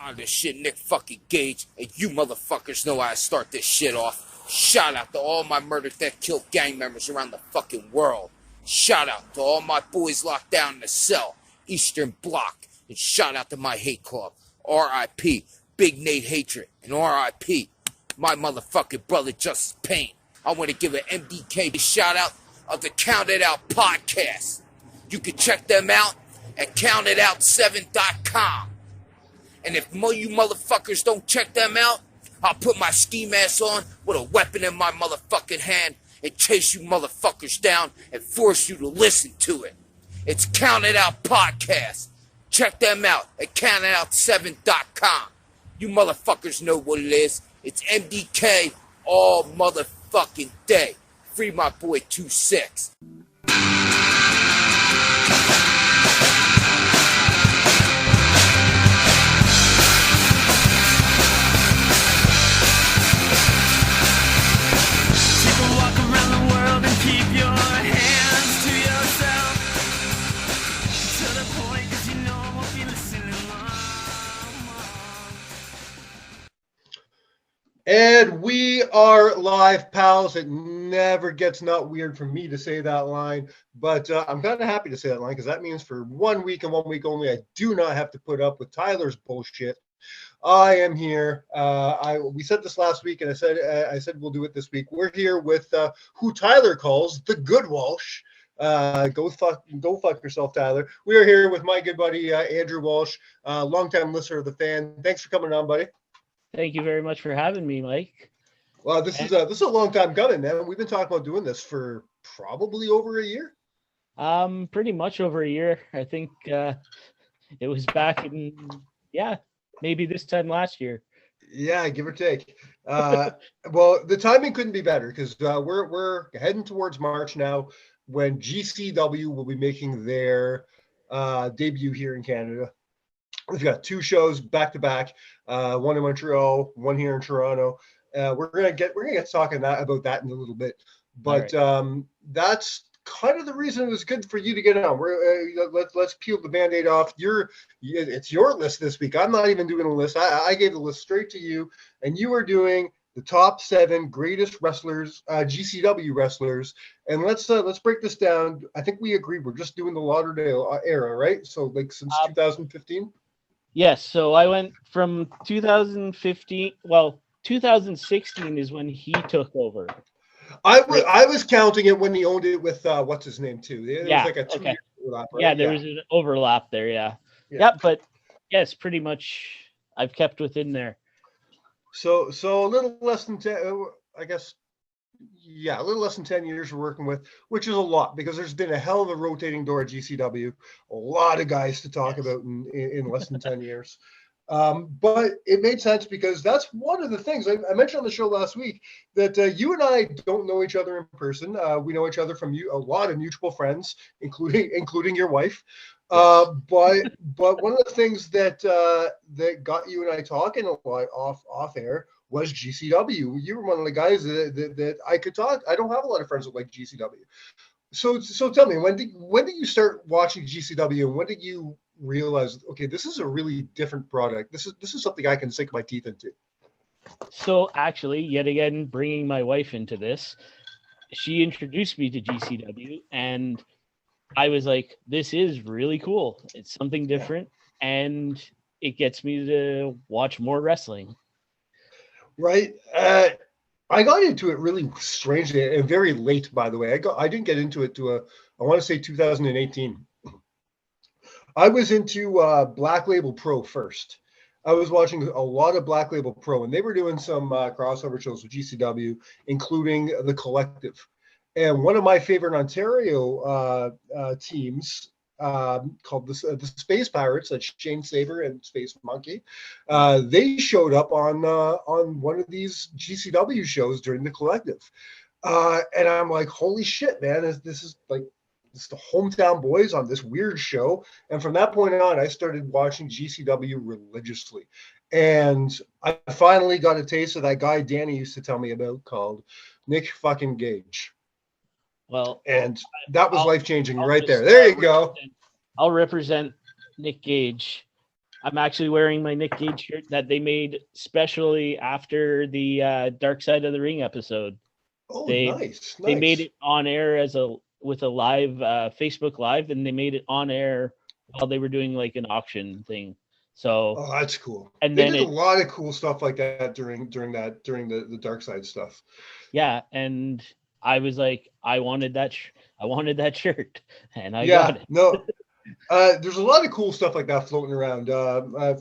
On this shit, Nick fucking Gage, and you motherfuckers know how I start this shit off. Shout out to all my murder, death, kill gang members around the fucking world. Shout out to all my boys locked down in the cell, Eastern Bloc, and shout out to my hate club, R.I.P. Big Nate Hatred, and R.I.P. my motherfucking brother Justice Payne. I want to give an MDK shout out of the Count It Out podcast. You can check them out at CountItOut7.com. And if you motherfuckers don't check them out, I'll put my ski mask on with a weapon in my motherfucking hand and chase you motherfuckers down and force you to listen to it. It's Count It Out Podcast. Check them out at CountItOut7.com. You motherfuckers know what it is. It's MDK all motherfucking day. Free my boy 2-6. And we are live, pals. It never gets not weird for me to say that line, but I'm kind of happy to say that line because that means for 1 week and 1 week only, I do not have to put up with Tyler's bullshit. I am here. We said this last week, and I said we'll do it this week. We're here with who Tyler calls the good Walsh. Go fuck yourself, Tyler. We are here with my good buddy Andrew Walsh, longtime listener of the fan. Thanks for coming on, buddy. Thank you very much for having me, Mike. Well, this is a long time coming, man. We've been talking about doing this for probably over a year. Pretty much over a year. I think it was back in maybe this time last year. Yeah, give or take. Well, the timing couldn't be better because we're heading towards March now, when GCW will be making their debut here in Canada. We've got two shows back to back, one in Montreal, one here in Toronto. We're gonna get talking about that in a little bit, but right. That's kind of the reason it was good for you to get on. Let's peel the Band-Aid off. It's your list this week. I'm not even doing a list. I gave the list straight to you, and you are doing the top 7 greatest wrestlers, GCW wrestlers. And let's break this down. I think we agreed we're just doing the Lauderdale era, right? So like since 2015. Yes, so I went from 2015. Well, 2016 is when he took over. I was counting it when he owned it with what's his name too. It was like a 2 year overlap, right? Yeah, there was an overlap there. Yeah, but yes, pretty much I've kept within there. So a little less than 10, I guess. Yeah, a little less than 10 years we're working with, which is a lot because there's been a hell of a rotating door at GCW. A lot of guys to talk about in less than 10 years. But it made sense because that's one of the things I mentioned on the show last week, that you and I don't know each other in person. We know each other from a lot of mutual friends, including your wife. But one of the things that got you and I talking a lot off air was GCW. You were one of the guys that I could talk. I don't have a lot of friends that like GCW. So tell me, when did you start watching GCW, and when did you realize, okay, this is a really different product. This is something I can sink my teeth into? So actually, yet again, bringing my wife into this, she introduced me to GCW, and I was like, this is really cool. It's something different, and it gets me to watch more wrestling. Right. I got into it really strangely and very late, by the way. I didn't get into it I want to say 2018. I was into Black Label Pro first. I was watching a lot of Black Label Pro, and they were doing some crossover shows with GCW, including the Collective. And one of my favorite Ontario teams, called the Space Pirates, that's Shane Saber and Space Monkey. They showed up on one of these GCW shows during the Collective, and I'm like, holy shit, man! This is the hometown boys on this weird show. And from that point on, I started watching GCW religiously, and I finally got a taste of that guy Danny used to tell me about called Nick fucking Gage. Well, and that was life-changing right there. There you go. I'll represent Nick Gage. I'm actually wearing my Nick Gage shirt that they made specially after the Dark Side of the Ring episode. Oh, They nice. they made it on air with a live Facebook Live, and they made it on air while they were doing like an auction thing. So Oh, that's cool. and They then did a lot of cool stuff like that during the Dark Side stuff. yeah, and I was like, I wanted that shirt, and I got it. No, there's a lot of cool stuff like that floating around.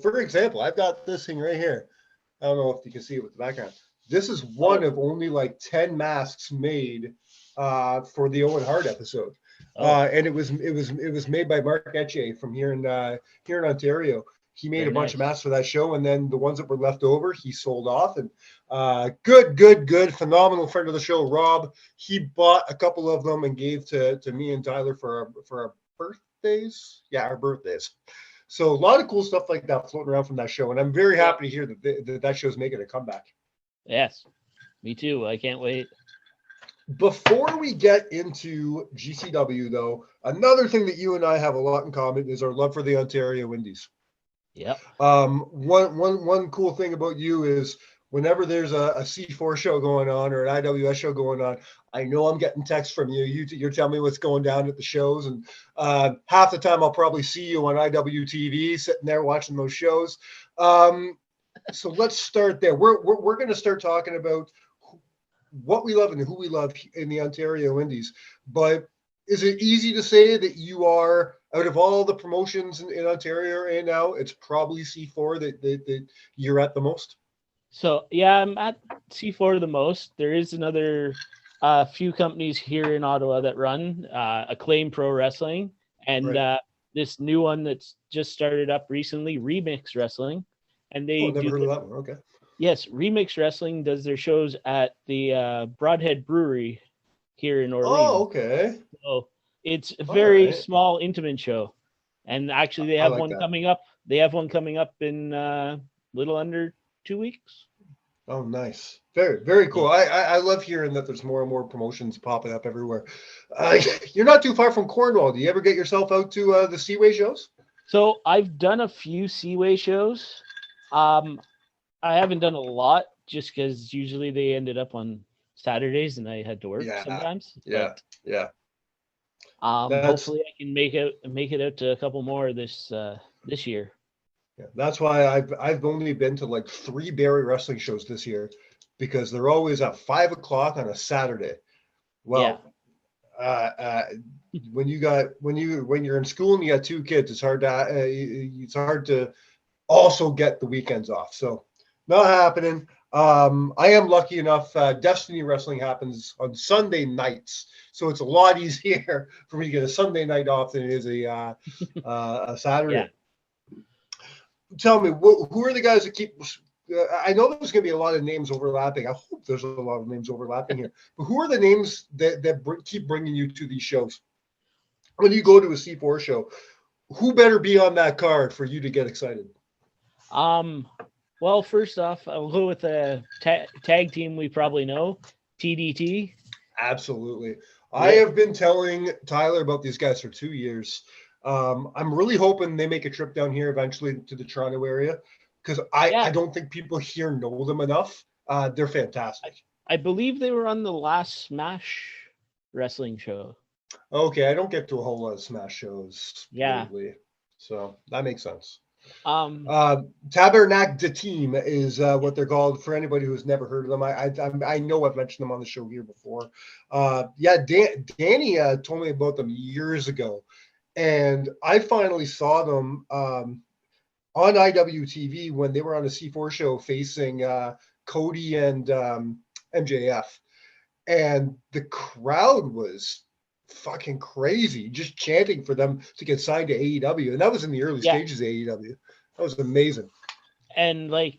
For example, I've got this thing right here. I don't know if you can see it with the background. This is one of only like 10 masks made for the Owen Hart episode, and it was made by Mark Etche from here in Ontario. He made a bunch of masks for that show, and then the ones that were left over, he sold off. And good, phenomenal friend of the show, Rob. He bought a couple of them and gave to me and Tyler for our birthdays. Yeah, our birthdays. So a lot of cool stuff like that floating around from that show, and I'm very happy to hear that show's making a comeback. Yes, me too. I can't wait. Before we get into GCW, though, another thing that you and I have a lot in common is our love for the Ontario Indies. Yep. One cool thing about you is whenever there's a C4 show going on or an IWS show going on, I know I'm getting texts from you. You're telling me what's going down at the shows, and half the time I'll probably see you on IWTV sitting there watching those shows. So let's start there. We're going to start talking about what we love and who we love in the Ontario Indies. But is it easy to say that you are, out of all the promotions in Ontario right now, it's probably C4 that you're at the most? So yeah, I'm at C4 the most. There is another few companies here in Ottawa that run Acclaim Pro Wrestling, and this new one that's just started up recently, Remix Wrestling. And they never heard of that one. Okay. Yes, Remix Wrestling does their shows at the Broadhead Brewery here in Orleans. Oh, okay. So it's a very small, intimate show, and actually they have one coming up. They have one coming up in little under 2 weeks. Oh, nice. Very, very cool. I love hearing that there's more and more promotions popping up everywhere. You're not too far from Cornwall. Do you ever get yourself out to the Seaway shows? So I've done a few Seaway shows. I haven't done a lot just because usually they ended up on Saturdays and I had to work sometimes. Yeah. Hopefully I can make it out to a couple more this year. Yeah, that's why I've only been to like 3 Barrie wrestling shows this year, because they're always at 5 o'clock on a Saturday. Well, when you're in school and you got 2 kids, it's hard to also get the weekends off. So not happening. I am lucky enough. Destiny Wrestling happens on Sunday nights, so it's a lot easier for me to get a Sunday night off than it is a Saturday. Yeah. Tell me, who are the guys that keep? I know there's going to be a lot of names overlapping. I hope there's a lot of names overlapping here. But who are the names that keep bringing you to these shows? When you go to a C4 show, who better be on that card for you to get excited? Well, first off, I'll go with a tag team we probably know, TDT. Absolutely. Yeah. I have been telling Tyler about these guys for 2 years. I'm really hoping they make a trip down here eventually to the Toronto area, because I don't think people here know them enough. They're fantastic. I believe they were on the last Smash wrestling show. Okay, I don't get to a whole lot of Smash shows. Yeah. Lately, so that makes sense. Tabernacle de Team is what they're called, for anybody who's never heard of them. I know I've mentioned them on the show here before. Danny told me about them years ago, and I finally saw them on IWTV when they were on a C4 show facing Cody and MJF, and the crowd was fucking crazy, just chanting for them to get signed to AEW, and that was in the early stages of AEW. That was amazing. And like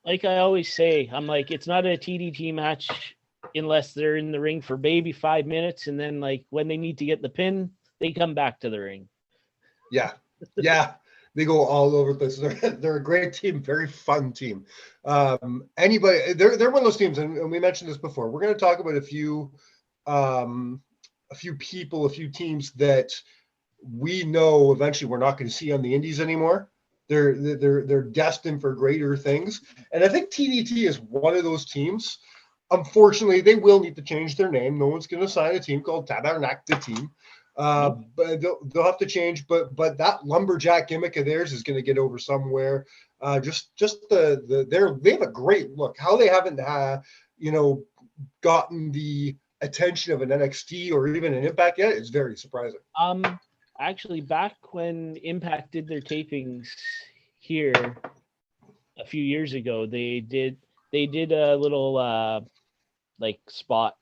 I always say, I'm like, it's not a TDT match unless they're in the ring for maybe 5 minutes, and then like when they need to get the pin, they come back to the ring. Yeah, they go all over the place. They're a great team, very fun team. Anybody, they're one of those teams, and we mentioned this before. We're going to talk about a few people, a few teams that we know eventually we're not going to see on the indies anymore. They're destined for greater things. And I think TDT is one of those teams. Unfortunately, they will need to change their name. No one's going to sign a team called Tabernacle the Team. Nope. But they'll have to change. But that lumberjack gimmick of theirs is going to get over somewhere. Just they have a great look. How they haven't gotten the attention of an NXT or even an Impact yet is very surprising. Actually, back when Impact did their tapings here a few years ago, they did a little like spot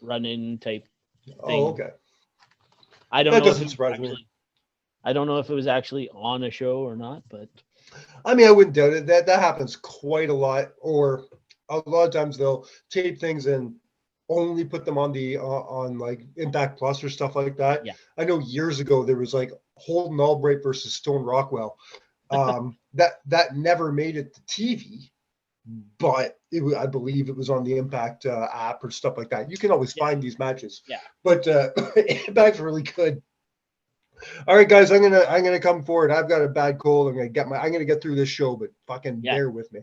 run-in type thing. Oh, okay. I don't That know doesn't if it surprise actually, me. I don't know if it was actually on a show or not, but I mean, I wouldn't doubt it. That happens quite a lot. Or a lot of times they'll tape things and only put them on the on like Impact Plus or stuff like that. Yeah. I know years ago there was like Holden Albright versus Stone Rockwell. That never made it to TV, but I believe it was on the Impact app or stuff like that. You can always find these matches. Yeah. But Impact's really good. All right, guys, I'm gonna come forward. I've got a bad cold. I'm gonna get through this show, but fucking bear with me.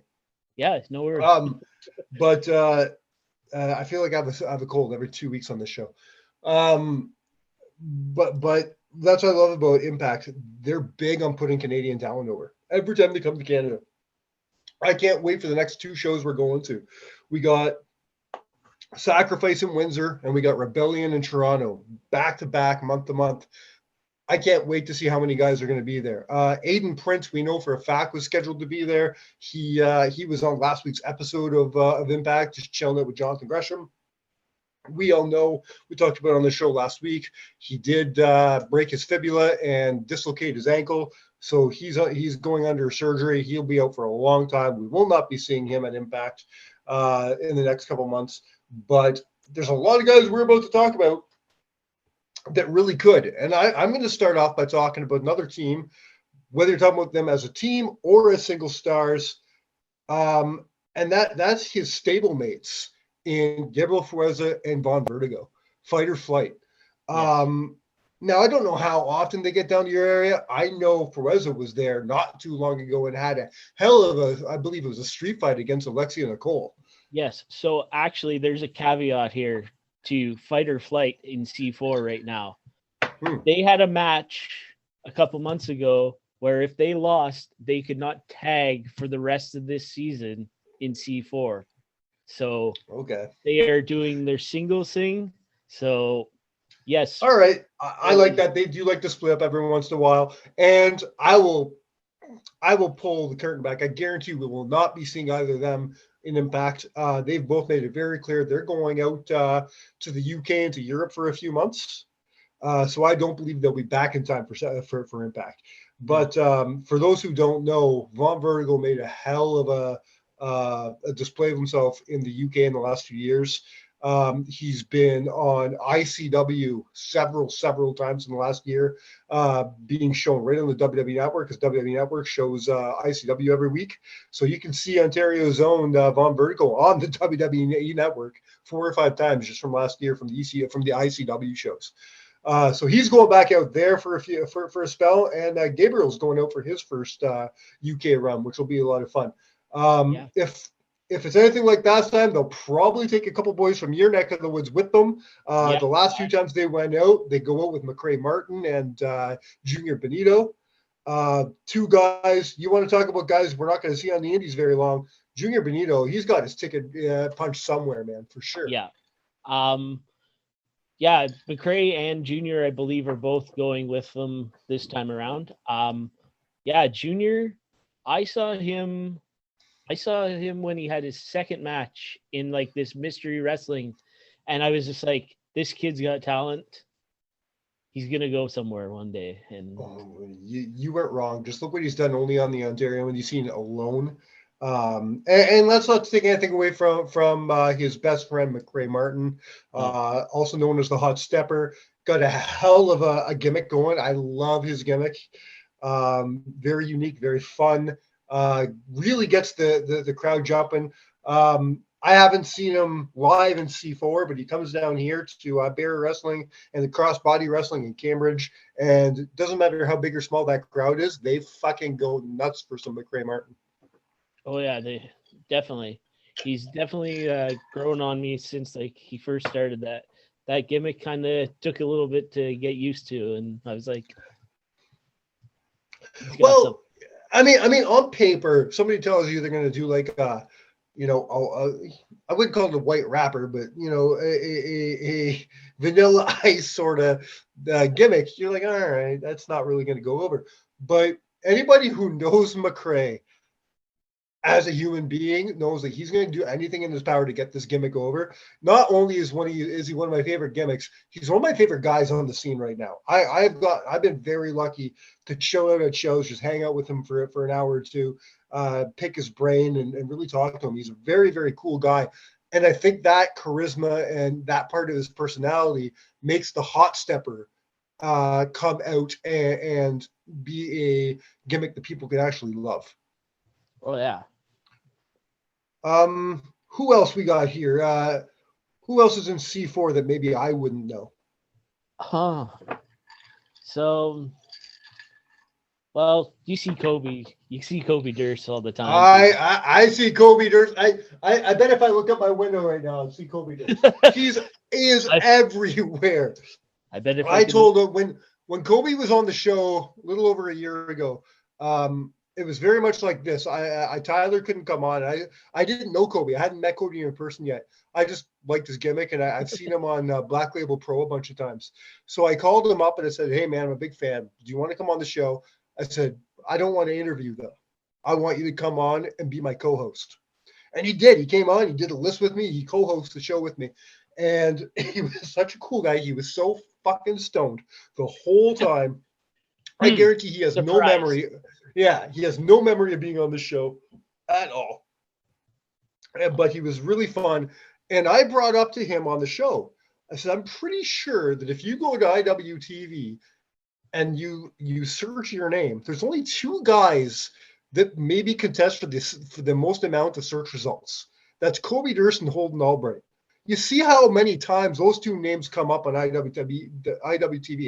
Yeah, no worries. But I feel like I have a cold every 2 weeks on this show. But that's what I love about Impact. They're big on putting Canadian talent over every time they come to Canada. I can't wait for the next 2 shows we're going to. We got Sacrifice in Windsor and we got Rebellion in Toronto, back to back, month to month. I can't wait to see how many guys are going to be there. Aiden Prince, we know for a fact, was scheduled to be there. He was on last week's episode of Impact, just chilling out with Jonathan Gresham. We all know, we talked about it on the show last week, he did break his fibula and dislocate his ankle. So he's going under surgery. He'll be out for a long time. We will not be seeing him at Impact in the next couple months. But there's a lot of guys we're about to talk about that really could. And I'm going to start off by talking about another team, whether you're talking about them as a team or as single stars. And that's his stablemates in Gabriel Fuerza and Von Vertigo, Fight or Flight. Yes. Now, I don't know how often they get down to your area. I know Fuerza was there not too long ago and had a hell of I believe it was a street fight against Alexia Nicole. Yes. So actually, there's a caveat here to Fight or Flight in C4 right now. They had a match a couple months ago where if they lost, they could not tag for the rest of this season in C4. So okay, they are doing their singles thing. So yes. All right. I like that. They do like to split up every once in a while. And I will pull the curtain back. I guarantee we will not be seeing either of them in Impact. They've both made it very clear they're going out to the UK and to Europe for a few months. So I don't believe they'll be back in time for Impact. But for those who don't know, Von Vertigo made a hell of a display of himself in the UK in the last few years. He's been on ICW several times in the last year, being shown right on the WWE Network, because WWE Network shows ICW every week. So you can see Ontario's own Von Vertigo on the WWE Network 4 or 5 times just from last year from the ICW shows. So he's going back out there for a spell, and Gabriel's going out for his first UK run, which will be a lot of fun. If it's anything like last time, they'll probably take a couple boys from your neck of the woods with them. The last few times they went out, they go out with McCray Martin and Junior Benito. 2 guys, you want to talk about guys we're not going to see on the Indies very long. Junior Benito, he's got his ticket punched somewhere, man, for sure. Yeah. McCray and Junior, I believe, are both going with them this time around. Junior, I saw him when he had his second match in like this mystery wrestling, and I was just like, this kid's got talent. He's gonna go somewhere one day. And you weren't wrong. Just look what he's done only on the Ontario, and you've seen alone. And let's not take anything away from his best friend McCray Martin, also known as the Hot Stepper. Got a hell of a gimmick going. I love his gimmick. Very unique, very fun. Really gets the crowd jumping. I haven't seen him live in C4, but he comes down here to Barrier Wrestling and the Crossbody Wrestling in Cambridge. And it doesn't matter how big or small that crowd is, they fucking go nuts for some McRae Martin. Oh yeah, they definitely. He's definitely grown on me since like he first started that. That gimmick kind of took a little bit to get used to, and I was like, he's got some. Well, I mean, on paper, somebody tells you they're going to do like I wouldn't call it a white rapper, but a vanilla ice sort of gimmick. You're like, all right, that's not really going to go over. But anybody who knows McRae as a human being knows that he's going to do anything in his power to get this gimmick over. Not only is he one of my favorite gimmicks, he's one of my favorite guys on the scene right now. I've been very lucky to chill out at shows, just hang out with him for an hour or two, pick his brain and really talk to him. He's a very, very cool guy. And I think that charisma and that part of his personality makes the hot stepper come out and be a gimmick that people can actually love. Oh yeah. Who else we got here? Who else is in C4 that maybe I wouldn't know? So, well, you see Kobe Durst all the time. I see Kobe Durst. I bet if I look up my window right now, I'll see Kobe Durst. He is everywhere. I bet if I told him when Kobe was on the show a little over a year ago, it was very much like this. Tyler couldn't come on. I didn't know Kobe. I hadn't met Kobe in person yet. I just liked his gimmick, and I've seen him on Black Label Pro a bunch of times. So I called him up and I said, "Hey man, I'm a big fan. Do you want to come on the show?" I said, "I don't want to interview though. I want you to come on and be my co-host." And he did. He came on. He did a list with me. He co-hosted the show with me, and he was such a cool guy. He was so fucking stoned the whole time. I guarantee he has no memory. Yeah, he has no memory of being on the show at all. But he was really fun. And I brought up to him on the show, I said, I'm pretty sure that if you go to IWTV and you search your name, there's only two guys that maybe contest for the most amount of search results. That's Kobe Durst and Holden Albright. You see how many times those two names come up on IWTV.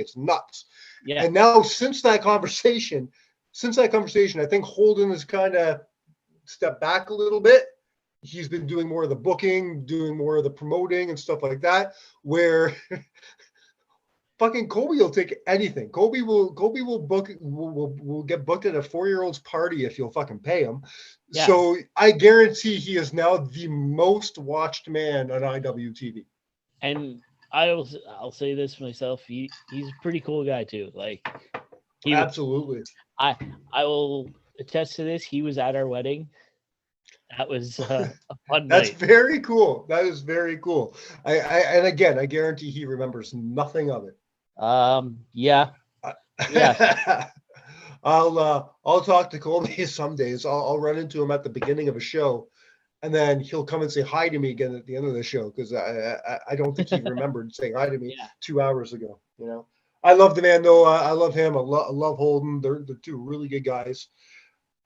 It's nuts. Yeah. And now since that conversation, I think Holden has kind of stepped back a little bit. He's been doing more of the booking, doing more of the promoting and stuff like that, where fucking Kobe will take anything. Kobe will get booked at a 4-year-old's party if you'll fucking pay him. Yeah. So I guarantee he is now the most watched man on IWTV. And I'll say this myself. He's a pretty cool guy too. Like absolutely. I will attest to this. He was at our wedding. That was a fun That's night. Very cool. That is very cool. And again, I guarantee he remembers nothing of it. Yeah. I'll talk to Colby some days. I'll run into him at the beginning of a show, and then he'll come and say hi to me again at the end of the show because I don't think he remembered saying hi to me 2 hours ago. You know, I love the man though. I love him. I love Holden. They're two really good guys.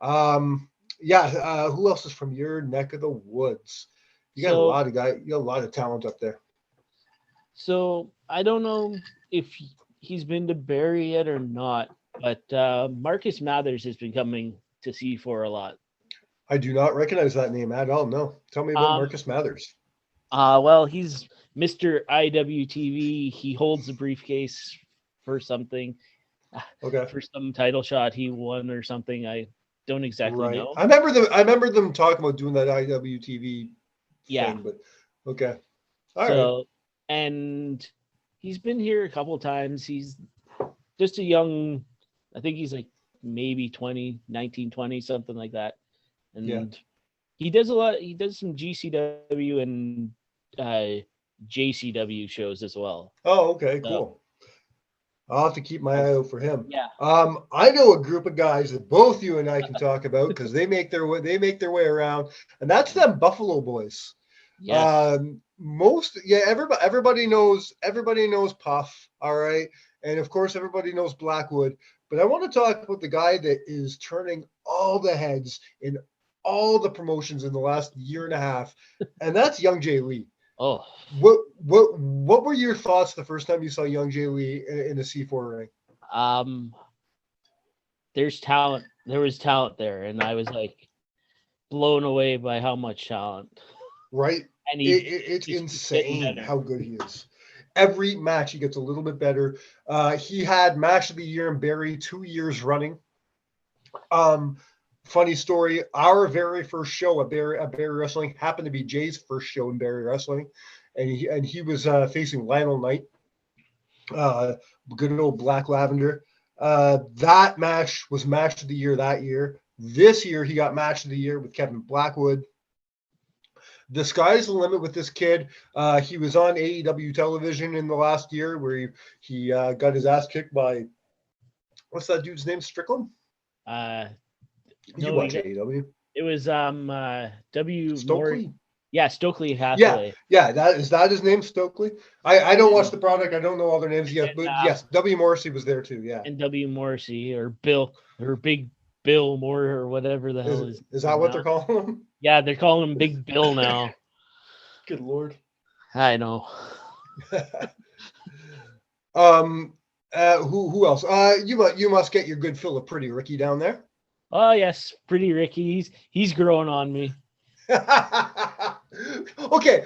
Who else is from your neck of the woods? You got a lot of guys. You got a lot of talent up there. So I don't know if he's been to Barrie yet or not, but Marcus Mathers has been coming to C4 a lot. I do not recognize that name at all. No, tell me about Marcus Mathers. Well, he's Mr. IWTV. He holds the briefcase for something. Okay. For some title shot he won or something. I don't exactly know. I remember them talking about doing that IWTV thing, but okay. All right. And he's been here a couple of times. He's just a young, I think he's like maybe 19, 20, something like that. And he does a lot. He does some GCW and JCW shows as well. Oh, okay, cool. I'll have to keep my eye out for him. Yeah. I know a group of guys that both you and I can talk about because they make their way around, and that's them Buffalo Boys. Yes. Everybody knows Puff, all right, and of course everybody knows Blackwood. But I want to talk about the guy that is turning all the heads in all the promotions in the last year and a half, and that's Young Jay Lee. Oh, What were your thoughts the first time you saw Young Jay Lee in the C4 ring? there's talent. There was talent there, and I was like blown away by how much talent. Right? And It's he keeps getting insane better. how good he is. Every match he gets a little bit better. He had match of the year in Barrie 2 years running. Funny story, our very first show at Barrie Wrestling happened to be Jay's first show in Barrie Wrestling, and he was facing Lionel Knight, good old Black Lavender. That match was match of the year that year. This year he got match of the year with Kevin Blackwood. The sky's the limit with this kid. He was on AEW television in the last year where he got his ass kicked by, what's that dude's name? Strickland? You watch AEW. It was W. Stokely? Yeah, Stokely Hathaway. Yeah. That is that his name, Stokely? I don't watch the product. I don't know all their names yet, but yes, W. Morrissey was there too. Yeah. And W. Morrissey or Bill or Big Bill Moore or whatever the hell is that what they're calling him? Yeah, they're calling him Big Bill now. Good Lord. I know. Who else? You must get your good fill of Pretty Ricky down there. Oh yes, Pretty Ricky. He's growing on me. Okay,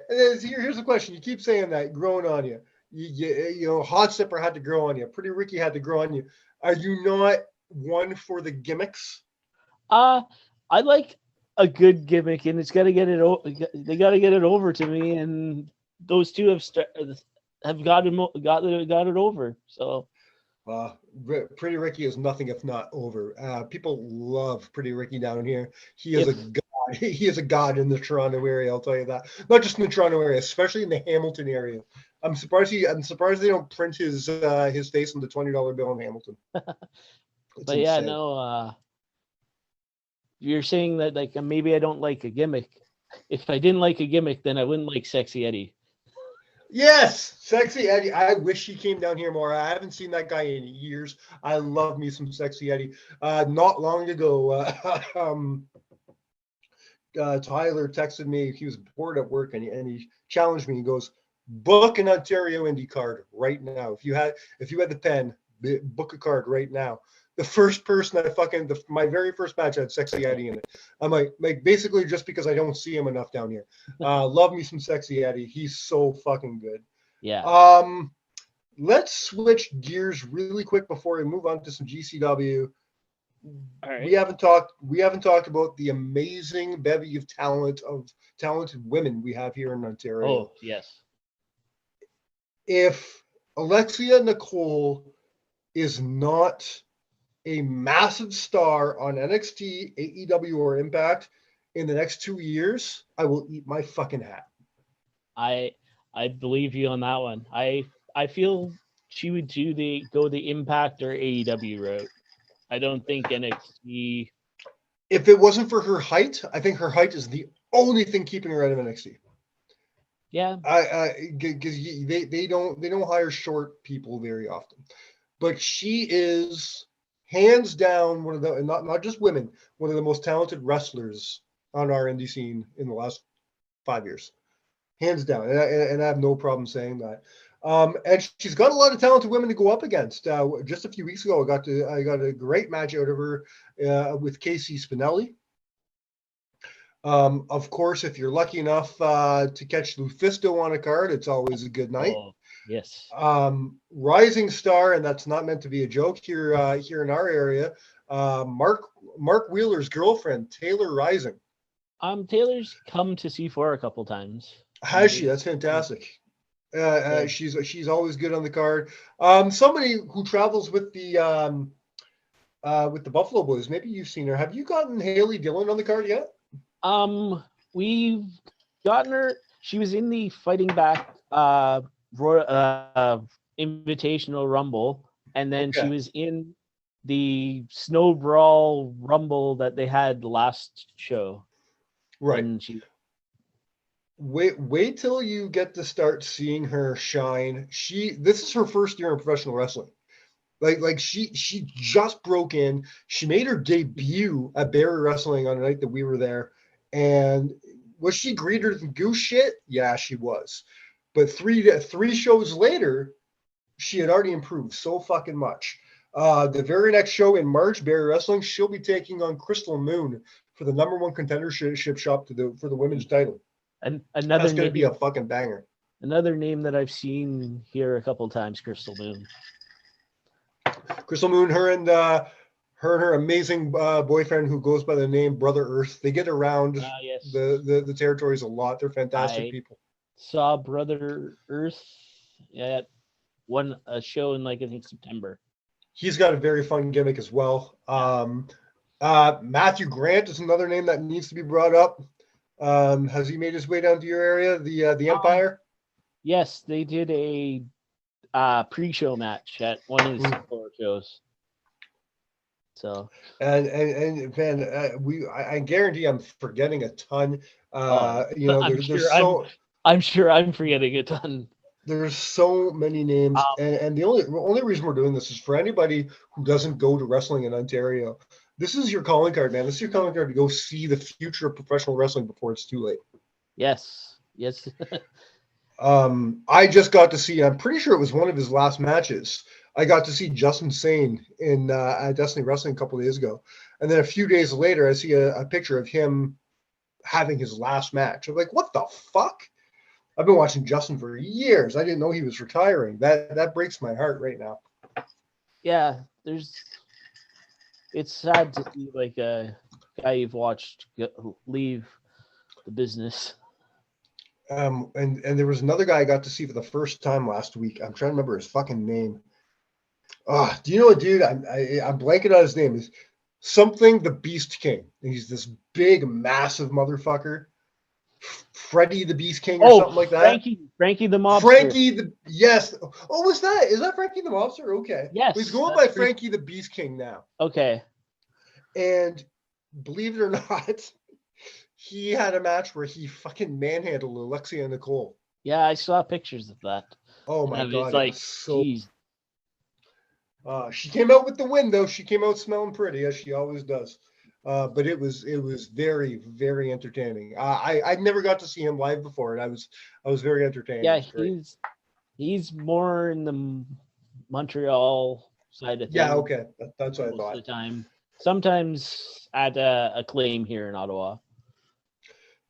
here's the question. You keep saying that growing on you. You know, Hot Stepper had to grow on you. Pretty Ricky had to grow on you. Are you not one for the gimmicks? I like a good gimmick, and it's got to get it. They got to get it over to me, and those two have got it over. So. Pretty Ricky is nothing if not over. People love Pretty Ricky down here. He is a god. He is a god in the Toronto area. I'll tell you that. Not just in the Toronto area, especially in the Hamilton area. I'm surprised they don't print his face on the $20 bill in Hamilton. But yeah, no. You're saying that like maybe I don't like a gimmick. If I didn't like a gimmick, then I wouldn't like Sexy Eddie. Yes, Sexy Eddie. I wish he came down here more. I haven't seen that guy in years. I love me some Sexy Eddie. Not long ago, Tyler texted me. He was bored at work, and he challenged me. He goes, "Book an Ontario indie card right now. If you had the pen, book a card right now." The first person my very first match had Sexy Eddie in it. I'm like basically just because I don't see him enough down here. Love me some Sexy Eddie. He's so fucking good. Yeah. Let's switch gears really quick before we move on to some GCW. All right. We haven't talked about the amazing bevy of talented women we have here in Ontario. Oh, yes. If Alexia Nicole is not a massive star on NXT, AEW, or Impact in the next 2 years, I will eat my fucking hat. I believe you on that one. I feel she would go the Impact or AEW route. I don't think NXT. If it wasn't for her height, I think her height is the only thing keeping her out of NXT. Yeah. Because they don't hire short people very often, but she is hands down one of the not just women, one of the most talented wrestlers on our indie scene in the last 5 years, hands down. And I have no problem saying that. And she's got a lot of talented women to go up against. Just a few weeks ago, I got a great match out of her with Casey Spinelli. Of course, if you're lucky enough to catch Lufisto on a card, it's always a good night. Oh, yes. Rising star, and that's not meant to be a joke here in our area. Mark Wheeler's girlfriend, Taylor Rising. Taylor's come to C4 a couple times. Has she? That's fantastic. She's always good on the card. Somebody who travels with the Buffalo Boys. Maybe you've seen her. Have you gotten Haley Dillon on the card yet? We've gotten her. She was in the Fighting Back Invitational Rumble, and then she was in the Snow Brawl Rumble that they had last show. Right. And she. Wait till you get to start seeing her shine. This is her first year in professional wrestling. Like she just broke in. She made her debut at Barry Wrestling on the night that we were there. And was she greener than goose shit? Yeah, she was. But three shows later, she had already improved so fucking much. The very next show in March, Barry Wrestling, she'll be taking on Crystal Moon for the #1 contendership shop for the women's title. And That's going to be a fucking banger. Another name that I've seen here a couple of times, Crystal Moon. Crystal Moon, her and her amazing boyfriend who goes by the name Brother Earth. They get around Yes. the territories a lot. They're fantastic people. Saw Brother Earth at a show in I think September. He's got a very fun gimmick as well. Matthew Grant is another name that needs to be brought up. Has he made his way down to your area, the Empire? Yes, they did a pre-show match at one of the floor shows. So and man, I guarantee I'm forgetting a ton. I'm sure I'm forgetting a ton. There's so many names, and the only reason we're doing this is for anybody who doesn't go to wrestling in Ontario. This is your calling card, man. This is your calling card to go see the future of professional wrestling before it's too late. Yes. I just got to see. I'm pretty sure it was one of his last matches. I got to see Justin Sane in at Destiny Wrestling a couple of days ago, and then a few days later, I see a picture of him having his last match. I'm like, what the fuck? I've been watching Justin for years. I didn't know he was retiring. That breaks my heart right now. Yeah, it's sad to see a guy you've watched leave the business. And there was another guy I got to see for the first time last week. I'm trying to remember his fucking name. Do you know what, dude? I'm blanking on his name. Is something the Beast King. And he's this big, massive motherfucker. Freddie the Beast King or something like that. Frankie the Mobster. Yes. Oh, is that Frankie the Mobster? Okay. Yes. He's going by Frankie the Beast King now. Okay. And believe it or not, he had a match where he fucking manhandled Alexia Nicole. Yeah, I saw pictures of that. Oh my god! Geez. She came out with the win, though. She came out smelling pretty, as she always does. But it was very, very entertaining. I never got to see him live before, and I was very entertained. Yeah, he's more in the Montreal side of things. Yeah, okay, that's what I thought. Most of the time, sometimes at Acclaim here in Ottawa.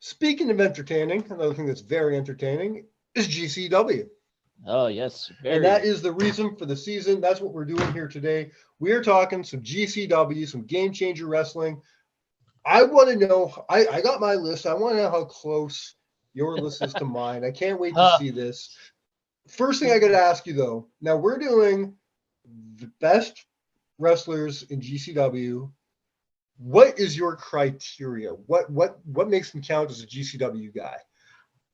Speaking of entertaining, another thing that's very entertaining is GCW. Oh, yes. And that is the reason for the season. That's what we're doing here today. We are talking some GCW, some Game Changer Wrestling. I want to know, I got my list. I want to know how close your list is to mine. I can't wait to see this. First thing I got to ask you, though. Now, we're doing the best wrestlers in GCW. What is your criteria? What makes them count as a GCW guy?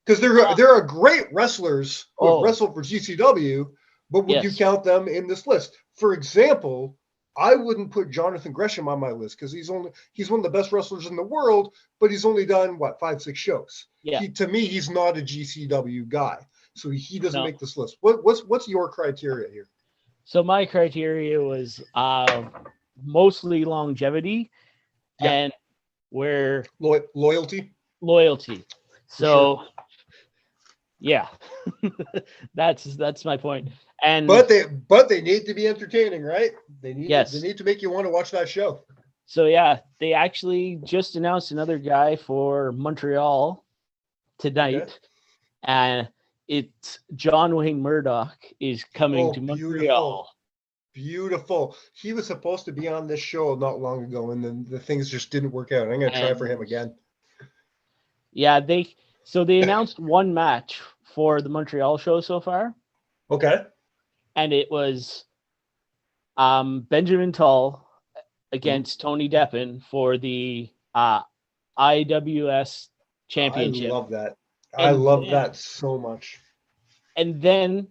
Because there are great wrestlers who wrestle for GCW, but would you count them in this list? For example, I wouldn't put Jonathan Gresham on my list because he's one of the best wrestlers in the world, but he's only done 5-6 shows. Yeah. To me, he's not a GCW guy, so he doesn't make this list. What's your criteria here? So my criteria was mostly longevity and where loyalty. So yeah, that's my point. And but they need to be entertaining, right? They need to make you want to watch that show. So yeah, they actually just announced another guy for Montreal tonight, and it's John Wayne Murdoch is coming to Montreal. Beautiful. He was supposed to be on this show not long ago, and then the things just didn't work out. I'm going to try for him again. Yeah, they announced one match for the Montreal show so far. Okay. And it was Benjamin Tull against Tony Deppen for the IWS Championship. I love that. I love that so much. And then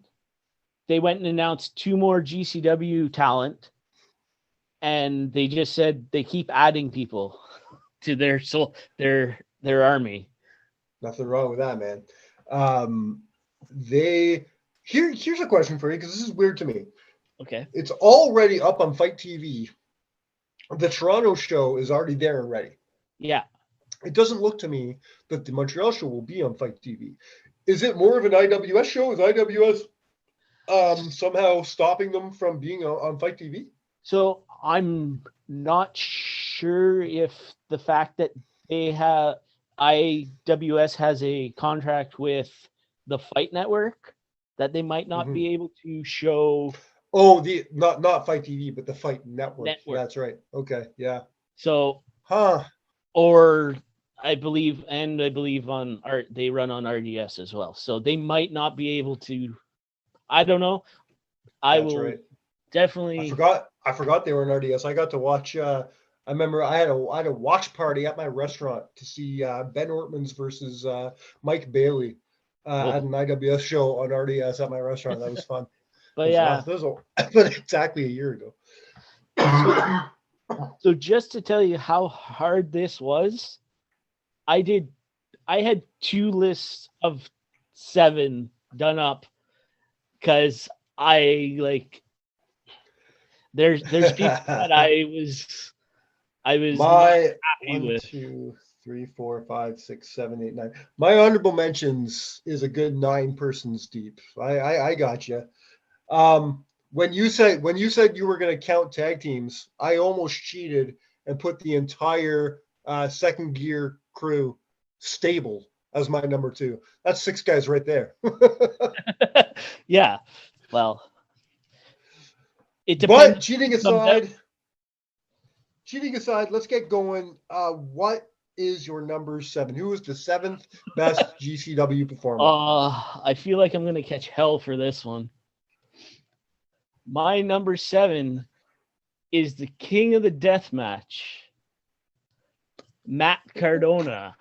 they went and announced 2 more GCW talent, and they just said they keep adding people to their army. Nothing wrong with that, man. Here's a question for you, because this is weird to me. Okay. It's already up on Fight TV. The Toronto show is already there and ready. Yeah. It doesn't look to me that the Montreal show will be on Fight TV. Is it more of an IWS show? Is IWS somehow stopping them from being on Fight TV? So I'm not sure if the fact that they have IWS has a contract with the Fight Network that they might not be able to show. Oh, the not Fight TV, but the Fight Network. That's right. Okay, yeah. So, or I believe on art they run on RDS as well. So they might not be able to. I don't know. Definitely. I forgot they were in RDS. I got to watch. I remember I had a watch party at my restaurant to see Ben Ortman's versus Mike Bailey at an IWS show on RDS at my restaurant. That was fun. But yeah, that was exactly a year ago. So just to tell you how hard this was, I had 2 lists of 7 done up because there's people that I was my happy 1, with. 2, 3, 4, 5, 6, 7, 8, 9. My honorable mentions is a good 9 persons deep. I got you. When you said you were going to count tag teams, I almost cheated and put the entire second gear crew stable as my number 2. That's 6 guys right there. Yeah, well, it depends. But cheating aside, let's get going. What is your number 7? Who is the 7th best GCW performer? I feel like I'm going to catch hell for this one. My number 7 is the king of the death match, Matt Cardona.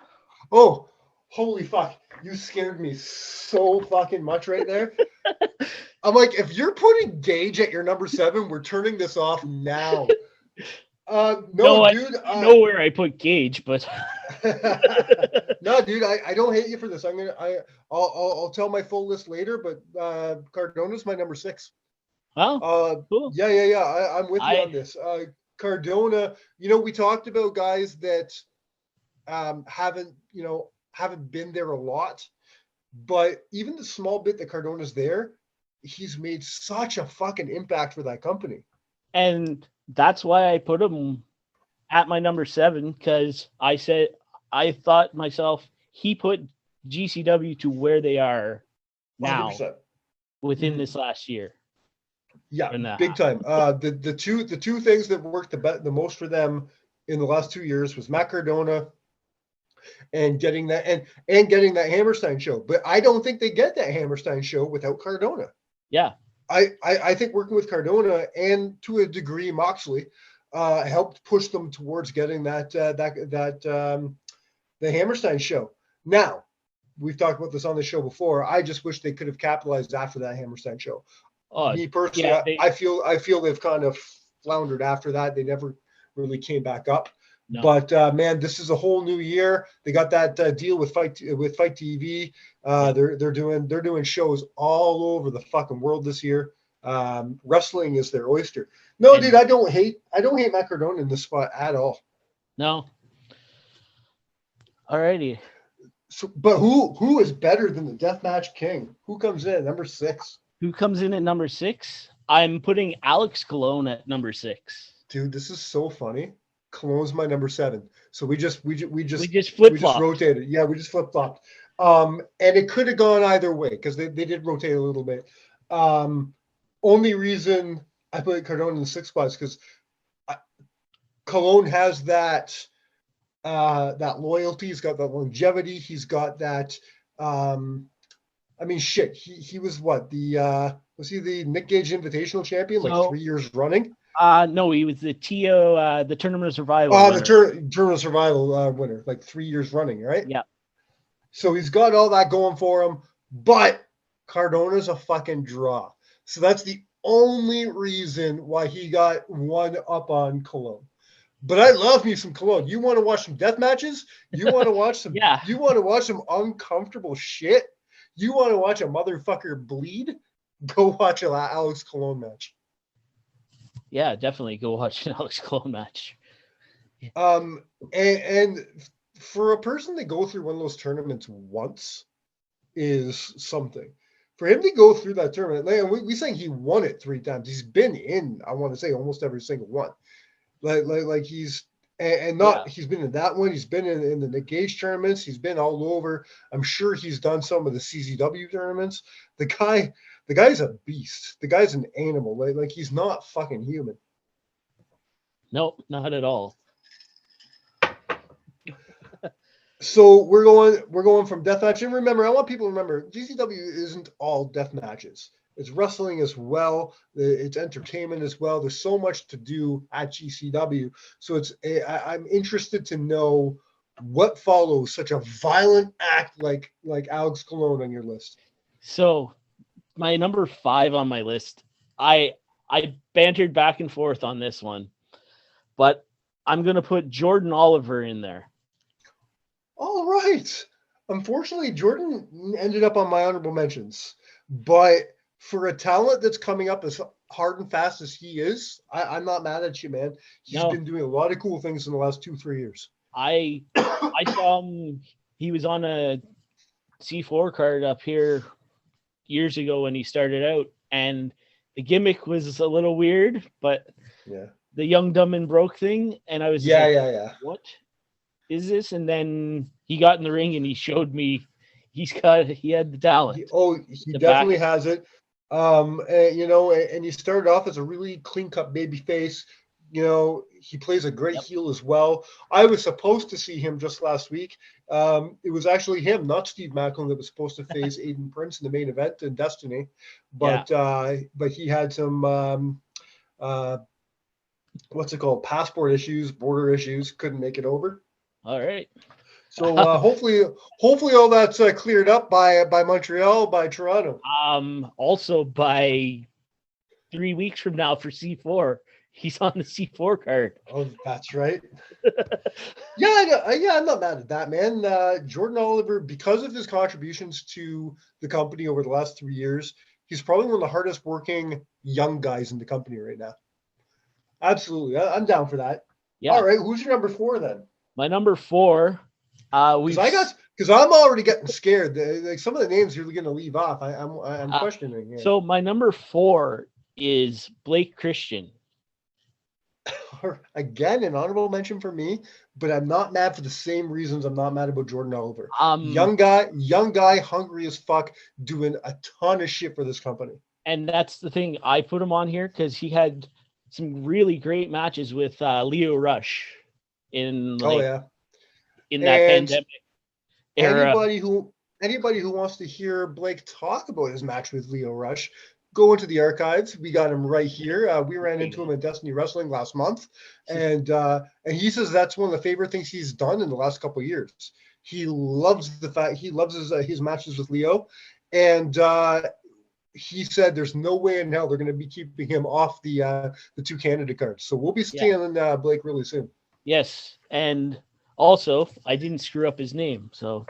Oh, holy fuck. You scared me so fucking much right there. I'm like, if you're putting Gage at your number 7, we're turning this off now. No, dude. I know where I put Gage, but no, dude. I don't hate you for this. I'll tell my full list later, but Cardona's my number 6. Oh, cool. Yeah. I'm with you on this. Cardona. We talked about guys that haven't been there a lot, but even the small bit that Cardona's there, he's made such a fucking impact for that company. And that's why I put him at my number 7, because I thought myself, he put GCW to where they are now 100%. Within this last year. Yeah, big time. The two things that worked the most for them in the last 2 years was Matt Cardona and getting that and getting that Hammerstein show. But I don't think they get that Hammerstein show without Cardona. Yeah. I think working with Cardona and to a degree Moxley helped push them towards getting the Hammerstein show. Now, we've talked about this on the show before. I just wish they could have capitalized after that Hammerstein show. Me personally, I feel they've kind of floundered after that. They never really came back up. No. But man, this is a whole new year. They got that deal with Fight TV. They're doing shows all over the fucking world this year. Wrestling is their oyster. No, dude, I don't hate Matt Cardona in this spot at all. No. Alrighty. So, but who is better than the Deathmatch King? Who comes in at number 6? Who comes in at number 6? I'm putting Alex Colon at number 6. Dude, this is so funny. Cologne's my number 7. So we just rotated. Yeah, we just flip-flopped. And it could have gone either way because they did rotate a little bit. Only reason I put Cardona in the 6th spot is because Cologne has that loyalty. He's got that longevity. He's got that. He was what was he the Nick Gage Invitational champion 3 years running? No, he was the the Tournament of Survival. The Tournament of Survival winner, 3 years running, right? Yeah. So he's got all that going for him, but Cardona's a fucking draw. So that's the only reason why he got one up on Cologne. But I love me some Cologne. You want to watch some death matches? You want to watch some You want to watch some uncomfortable shit? You want to watch a motherfucker bleed? Go watch an Alex Colon match. Yeah, definitely go watch an Alex Colon match. And for a person to go through one of those tournaments once is something. For him to go through that tournament, like, we saying he won it 3 times. He's been in, I want to say, almost every single one. Like he's and not he's been in that one. He's been in the Nick Gage tournaments. He's been all over. I'm sure he's done some of the CZW tournaments. The guy's a beast. The guy's an animal. Like he's not fucking human. Nope, not at all. So we're going from death match. And remember, I want people to remember GCW isn't all death matches. It's wrestling as well. It's entertainment as well. There's so much to do at GCW. So I'm interested to know what follows such a violent act like Alex Colon on your list. So my number 5 on my list, I bantered back and forth on this one, but I'm going to put Jordan Oliver in there. All right. Unfortunately, Jordan ended up on my honorable mentions, but for a talent that's coming up as hard and fast as he is, I'm not mad at you, man. He's been doing a lot of cool things in the last 2-3 years. I saw him. He was on a C4 card up here years ago when he started out, and the gimmick was a little weird, but the young, dumb, and broke thing, and I was what is this? And then he got in the ring and he showed me he had the talent. He definitely has it. And he started off as a really clean-cut baby face. He plays a great heel as well. I was supposed to see him just last week. It was actually him, not Steve Macklin, that was supposed to face Aiden Prince in the main event in Destiny. But he had some what's it called? Passport issues, border issues, couldn't make it over. All right. So hopefully all that's cleared up by Montreal, by Toronto. Also by 3 weeks from now for C4, he's on the C4 card. Oh, that's right. I'm not mad at that, man. Jordan Oliver, because of his contributions to the company over the last 3 years, he's probably one of the hardest working young guys in the company right now. Absolutely, I'm down for that. Yeah. All right, who's your number 4 then? My number 4. Because I'm already getting scared. Like some of the names you're going to leave off. I'm questioning here. So my number 4 is Blake Christian. Again, an honorable mention for me, but I'm not mad for the same reasons I'm not mad about Jordan Oliver. Young guy, hungry as fuck, doing a ton of shit for this company. And that's the thing. I put him on here because he had some really great matches with Leo Rush in that pandemic era. Anybody who wants to hear Blake talk about his match with Leo Rush, go into the archives. We got him right here. We ran into him at Destiny Wrestling last month, and he says that's one of the favorite things he's done in the last couple of years. He loves his matches with Leo, and he said there's no way in hell they're going to be keeping him off the 2 candidate cards. So we'll be seeing Blake really soon. Yes, and also I didn't screw up his name, so.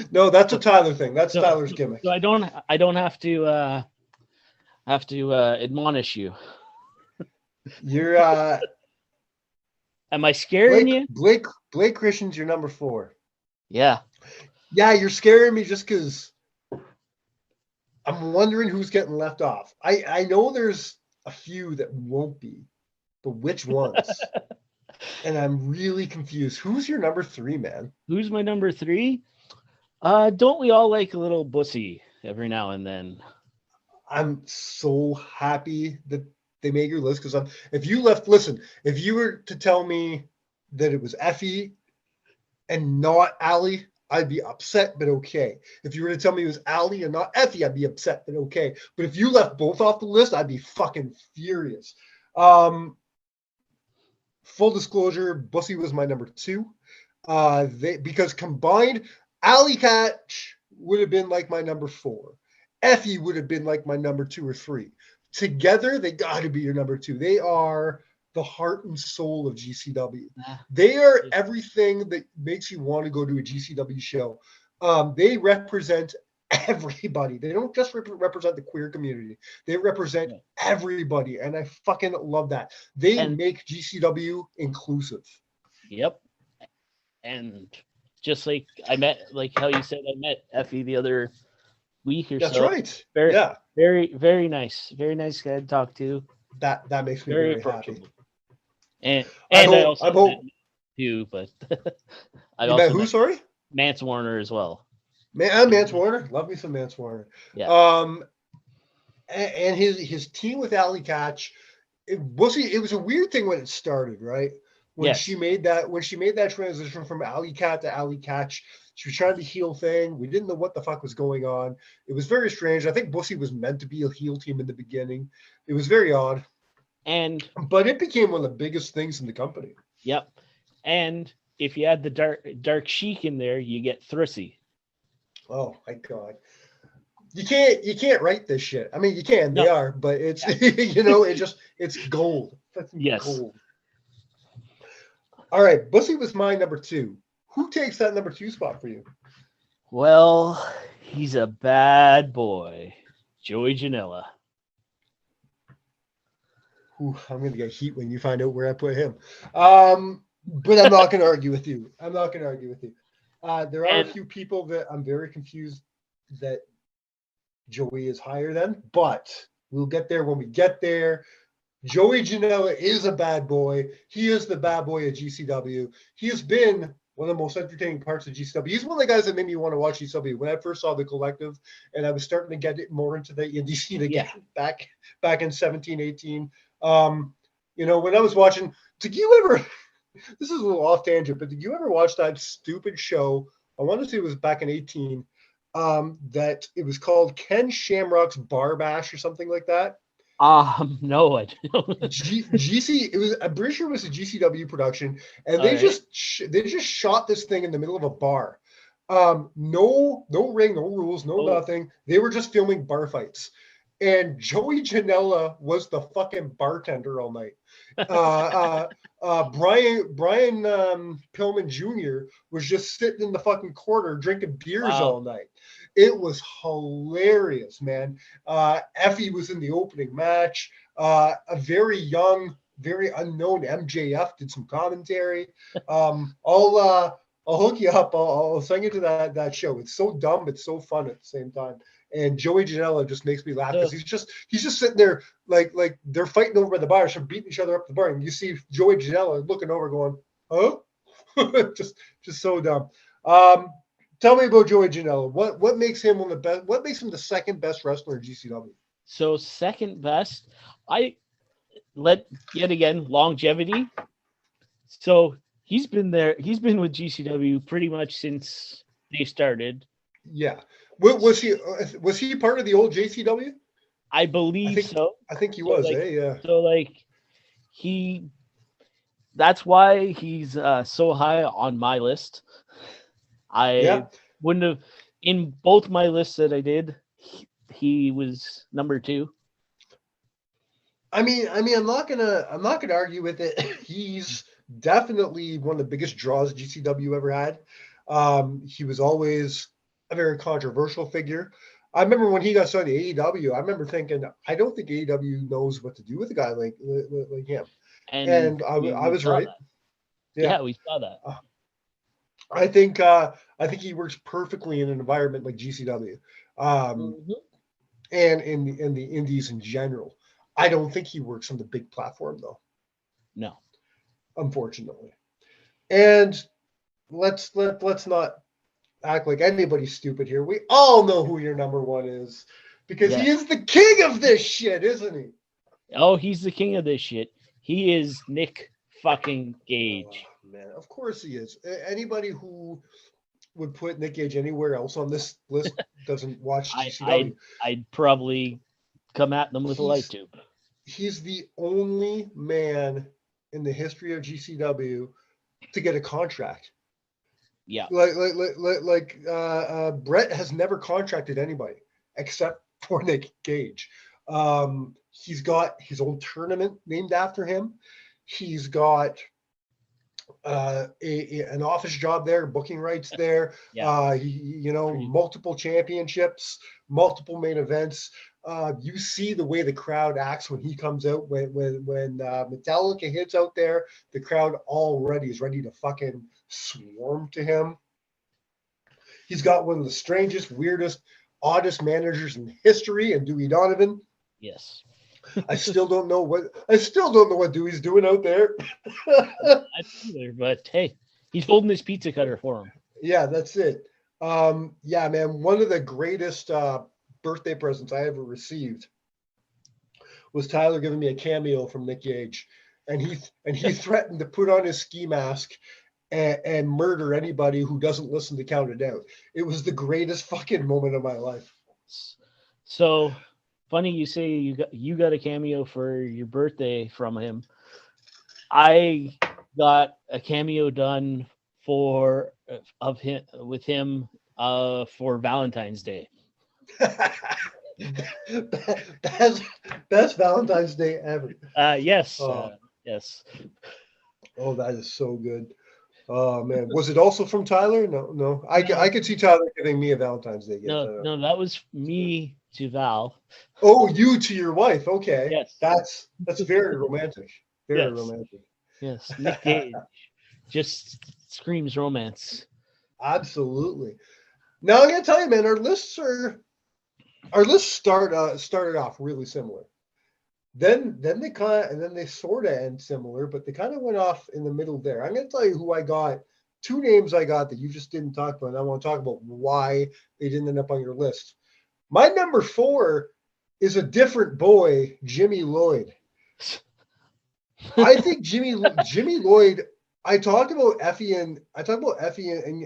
No, that's a Tyler thing. That's Tyler's gimmick. So I don't have to admonish you. You're am I scaring you? Blake Christian's your number 4. Yeah. Yeah, you're scaring me just because I'm wondering who's getting left off. I know there's a few that won't be, but which ones? And I'm really confused. Who's your number 3, man? Who's my number 3? Don't we all like a little bussy every now and then? I'm so happy that they made your list because if you were to tell me that it was Effie and not Allie, I'd be upset, but okay. If you were to tell me it was Allie and not Effie, I'd be upset, but okay. But if you left both off the list, I'd be fucking furious. Full disclosure, Bussy was my number 2. Because combined, Alley Catch would have been like my number 4. Effie would have been like my number 2 or 3. Together, they got to be your number 2. They are the heart and soul of GCW. They are everything that makes you want to go to a GCW show. They represent everybody. They don't just represent the queer community. They represent everybody, and I fucking love that. They And make GCW inclusive. yep. And just like I met, like how you said, I met Effie the other week or That's so. right. Very, Yeah, very nice guy to talk to. that makes me Very very happy. approachable. And I I hope. also I met hope too, but I you met also who? met Sorry, Mance Warner as well. Mance Warner. Love me some Mance Warner. Yeah. And his team with Alley Catch. It was a weird thing when it started, right? When Yes. she made that transition from Alley Cat to Alley Catch, she was trying to heel thing. We didn't know what the fuck was going on. It was very strange. I think Bussy was meant to be a heel team in the beginning. It was very odd. But it became one of the biggest things in the company. Yep. And if you add the dark chic in there, you get Thrissy. Oh my god. You can't write this shit. I mean, you can. They are, but it's it's gold. That's gold. All right, Bussy was my number 2. Who takes that number 2 spot for you? Well, he's a bad boy, Joey Janela. Ooh, I'm gonna get heat when you find out where I put him. But I'm not gonna argue with you. There are a few people that I'm very confused that Joey is higher than, but we'll get there when we get there. Joey Janela is a bad boy. He is the bad boy of GCW. He has been one of the most entertaining parts of GCW. He's one of the guys that made me want to watch GCW. When I first saw the collective and I was starting to get more into the indie scene again back in 17, 18. When I was watching, did you ever, this is a little off tangent, but did you ever watch that stupid show? I want to say it was back in 18, that it was called Ken Shamrock's Bar Bash or something like that. No, I don't. I'm pretty sure it was a GCW production, and they just shot this thing in the middle of a bar. No ring, no rules, no nothing. They were just filming bar fights. And Joey Janela was the fucking bartender all night. Brian Pillman Jr. was just sitting in the fucking corner drinking beers all night. It was hilarious, man. Effie was in the opening match. A very young, very unknown MJF did some commentary. I'll hook you up. I'll send you to that show. It's so dumb, it's so fun at the same time. And Joey Janela just makes me laugh because he's just sitting there like they're fighting over the bar, so beating each other up the bar, and you see Joey Janela looking over, going, "Oh," just so dumb. Tell me about Joey Janela. What makes him one of the best? What makes him the second best wrestler in GCW? So second best, yet again longevity. So he's been there. He's been with GCW pretty much since they started. Yeah. Was he part of the old JCW? I believe so. I think he was. Yeah. So that's why he's so high on my list. I wouldn't have, in both my lists that I did, he was number 2. I mean, I'm not gonna argue with it. He's definitely one of the biggest draws GCW ever had. He was always a very controversial figure. I remember when he got signed to AEW, I remember thinking, I don't think AEW knows what to do with a guy like him. And I was right. Yeah, we saw that. I think he works perfectly in an environment like GCW, and in the indies in general. I don't think he works on the big platform though. No, unfortunately. And let's not act like anybody's stupid here. We all know who your number 1 is because he is the king of this shit, isn't he? Oh, he's the king of this shit. He is Nick fucking Gage. Oh, man, of course he is. Anybody who would put Nick Gage anywhere else on this list doesn't watch GCW. I'd probably come at them with a light tube. He's the only man in the history of GCW to get a contract. Yeah. Like Brett has never contracted anybody except for Nick Gage. He's got his own tournament named after him. He's got an office job there, booking rights there, Yeah. multiple championships, multiple main events. You see the way the crowd acts when he comes out. When Metallica hits out there, the crowd already is ready to fucking swarm to him. He's got one of the strangest, weirdest, oddest managers in history, and Dewey Donovan. Yes. I still don't know what Dewey's doing out there. I don't either, but hey, he's holding his pizza cutter for him. Yeah, that's it. Yeah, man, one of the greatest birthday presents I ever received was Tyler giving me a cameo from Nick Gage, and he threatened to put on his ski mask and murder anybody who doesn't listen to Count It Out. It was the greatest fucking moment of my life. So funny you say you got a cameo for your birthday from him. I got a cameo done for him for Valentine's Day. Best Valentine's Day ever. Yes. Yes. Oh, that is so good. Oh man, was it also from Tyler? No. I could see Tyler giving me a Valentine's Day gift. No, that was me to Val. Oh, you to your wife. Okay. Yes. That's very romantic. Very romantic. Yes. Nick Gage just screams romance. Absolutely. Now I'm gonna tell you, man, our lists started off really similar. Then they sort of end similar, but they kind of went off in the middle there. I'm going to tell you who I got. Two names I got that you just didn't talk about, and I want to talk about why they didn't end up on your list. My number 4 is a different boy, Jimmy Lloyd. I think Jimmy Lloyd. I talked about Effie and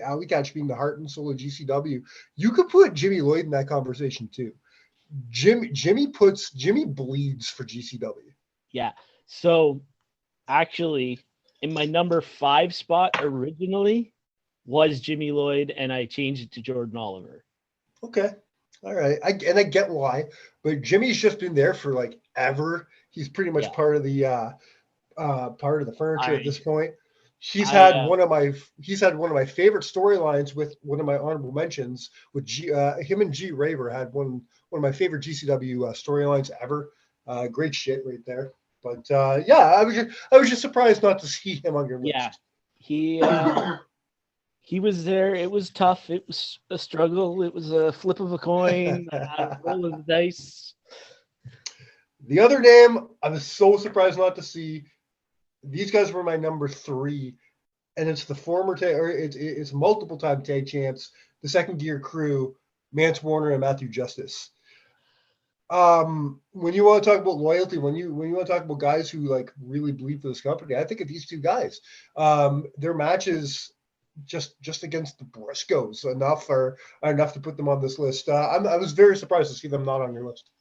Alley Catch being the heart and soul of GCW. You could put Jimmy Lloyd in that conversation too. Jimmy bleeds for GCW. Yeah. So actually, in my number 5 spot originally was Jimmy Lloyd, and I changed it to Jordan Oliver. Okay. All right. I get why, but Jimmy's just been there for like ever. He's pretty much part of the furniture at this point. He's had one of my favorite storylines with one of my honorable mentions with him and G Raver had one of my favorite GCW storylines ever. Great shit right there. But I was just surprised not to see him on your list. Yeah, he was there. It was tough. It was a struggle. It was a flip of a coin, roll of the dice. The other name I was so surprised not to see. These guys were my number 3, and it's the former it's multiple time tag champs, the Second Gear Crew, Mance Warner and Matthew Justice. When you want to talk about loyalty, when you want to talk about guys who like really bleed for this company, I think of these two guys. Their matches just against the Briscoes are enough to put them on this list. I was very surprised to see them not on your list.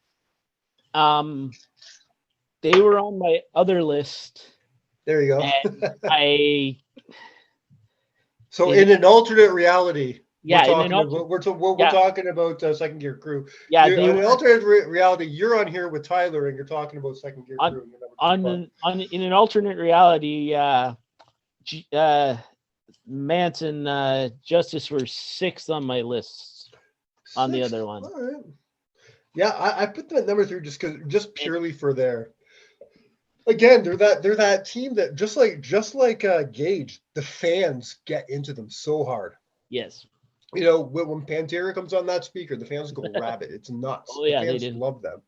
They were on my other list. There you go. So in an alternate reality, we're talking about Second Gear Crew. Yeah, in an alternate reality, you're on here with Tyler, and you're talking about Second Gear Crew. In an alternate reality, Mance and Justice were 6th on my list. On the other one, all right. Yeah, I put them at number 3 just purely for their. Again, they're that team that just like Gage, the fans get into them so hard. Yes. You know, when Pantera comes on that speaker, the fans go rabid. It's nuts. Oh yeah, the fans they do. Love them,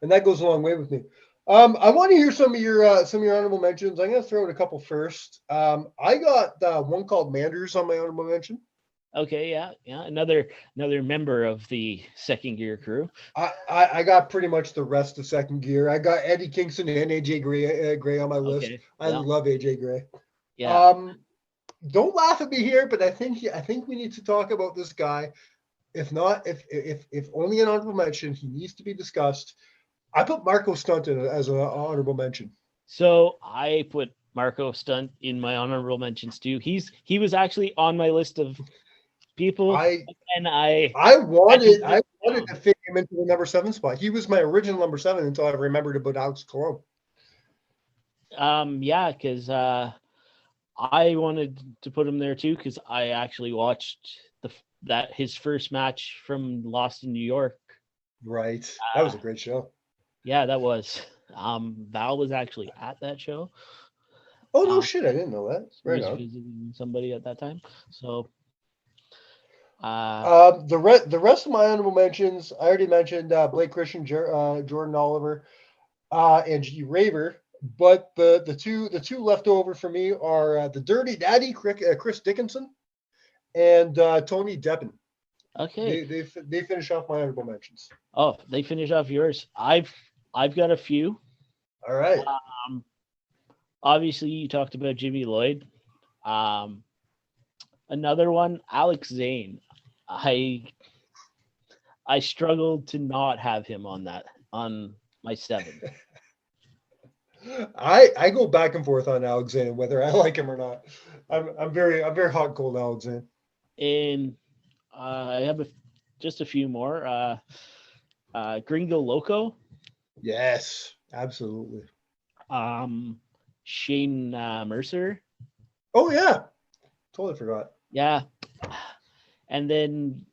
and that goes a long way with me. I want to hear some of your honorable mentions. I'm going to throw out a couple first. I got one called Manders on my honorable mention. Okay, yeah, another member of the Second Gear Crew. I got pretty much the rest of Second Gear. I got Eddie Kingston and AJ Gray on my list. I love AJ Gray. Yeah. Don't laugh at me here, but I think we need to talk about this guy. If only an honorable mention, he needs to be discussed. I put Marco Stunt in as an honorable mention. So I put Marco Stunt in my honorable mentions too. He was actually on my list of people, I wanted to fit him into the number 7 spot. He was my original number 7 until I remembered about Alex Colon. Yeah, because I wanted to put him there too because I actually watched his first match from Lost in New York. Right. That was a great show. Yeah, that was. Val was actually at that show. Oh no shit! I didn't know that. He Right was on. visiting somebody at that time. So The rest of my honorable mentions, I already mentioned Blake Christian, Jordan Oliver, and G Raver. But the two left over for me are the Dirty Daddy, Chris Dickinson, and Tony Deppen. okay. They finish off my honorable mentions. Oh, they finish off yours. I've got a few. All right. Obviously, you talked about Jimmy Lloyd. Another one, Alex Zane. I struggled to not have him on my 7. I go back and forth on Alexander whether I like him or not. I'm very hot and cold Alexander. And I have just a few more. Gringo Loco. Yes, absolutely. Shane Mercer. Oh yeah, totally forgot. Yeah, and then